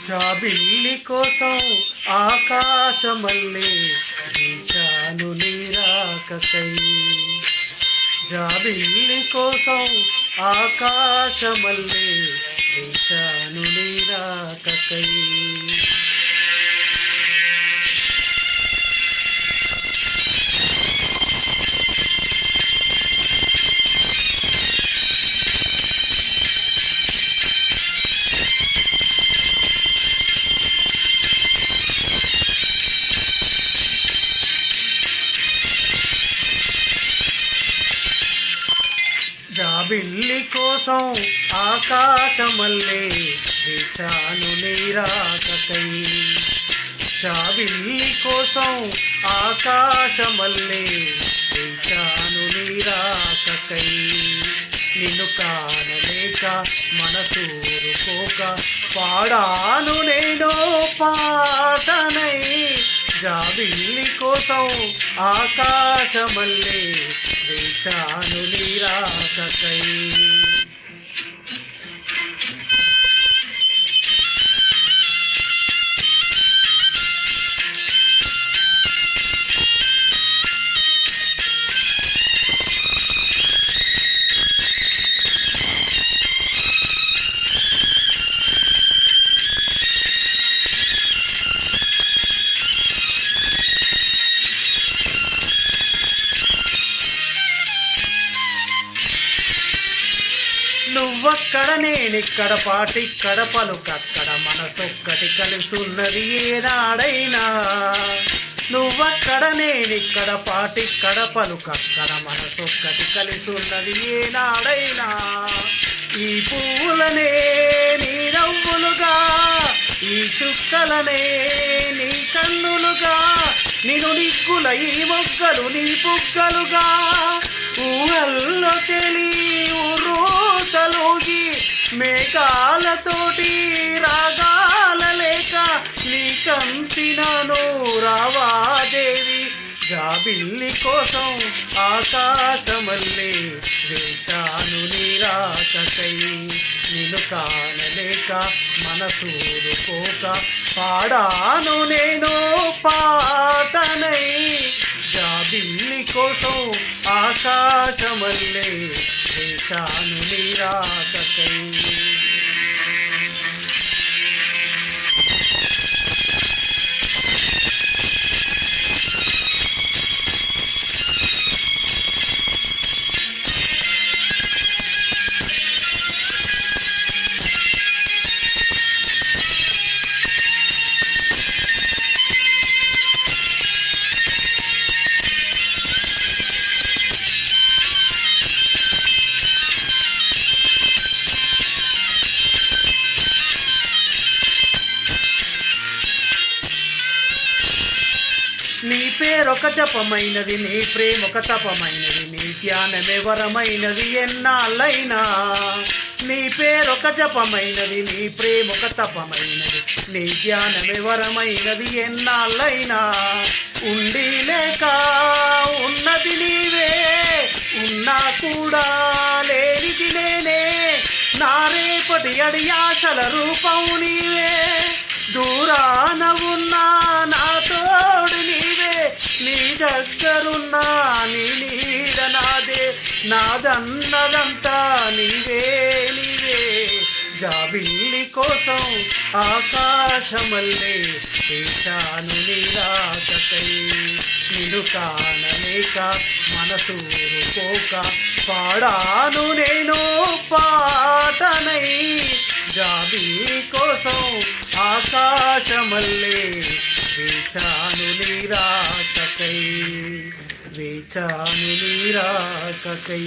జాబిల్లి కోసం ఆకాశమల్లే వేచాను నీరాకకై. జాబిల్లి కోసం ఆకాశమల్లే వేచాను నీరాకకై. జాబిల్లి కోసం ఆకాశమల్లే వేచాను నీరాకకై. జాబిల్లి కోసం ఆకాశమల్లే వేచాను నీరాకకై. నిన్ను కానలేక మనసూరుకోక పాడాను నేను పాటనై. జాబిల్లి కోసం ఆకాశమల్లే వేచాను నీరాకకై. నువ్వక్కడ నేనిక్కడ పాటిక్కడ పలుకక్కడ మనసొక్కటి కలిసున్నది ఏనాడైనా. నువ్వక్కడ నేనిక్కడ పాటిక్కడ పలుకక్కడ మనసొక్కటి కలిసున్నది ఏనాడైనా. ఈ పువ్వులనే నీ నవ్వులుగా, ఈ చుక్కలనే నీ కన్నులుగా, నిన్ను నిక్కుల ఈ మొగ్గలు నీ బుగ్గలుగా, ఊహల్లో తెలి ఊరోతలోగి మేఘాలతోటి రాగాల లేక నీ కంపినను రావాదేవి. జాబిల్లి కోసం ఆకాశమల్లే వేచాను నీరాకకై. నిన్ను కానలేక మనసూరుకోక పాడాను నేను పాటనై. జాబిల్లి కోసం ఆకాశమల్లే వేచాను నీరాకకై. నీ పేరొక జపమైనది, నీ ప్రేమొక తపమైనది, నీ ధ్యానమే వరమైనది ఎన్నాళ్ళైనా. నీ పేరొక జపమైనది, నీ ప్రేమొక తపమైనది, నీ ధ్యానమే వరమైనది ఎన్నాళ్ళైనా. ఉండి లేక ఉన్నది నీవే, ఉన్నా కూడా లేనిది నేనే. నా రేపటి అడియాశల రూపం నీవే, దూరాన ఉన్నా నా తోడు నీవే. నీ దగ్గరున్నా నీ నీడ నాదే, నాదన్నదంతా నీవే నీవే. జాబిల్లి కోసం ఆకాశమల్లే వేచాను నీరాకకై. నిన్ను కానలేక మనసూరుకోక పాడాను నేను పాటనై. జాబిల్లి కోసం ఆకాశమల్లే వేచాను నీరాకకై. వేచాను నీరాకకై.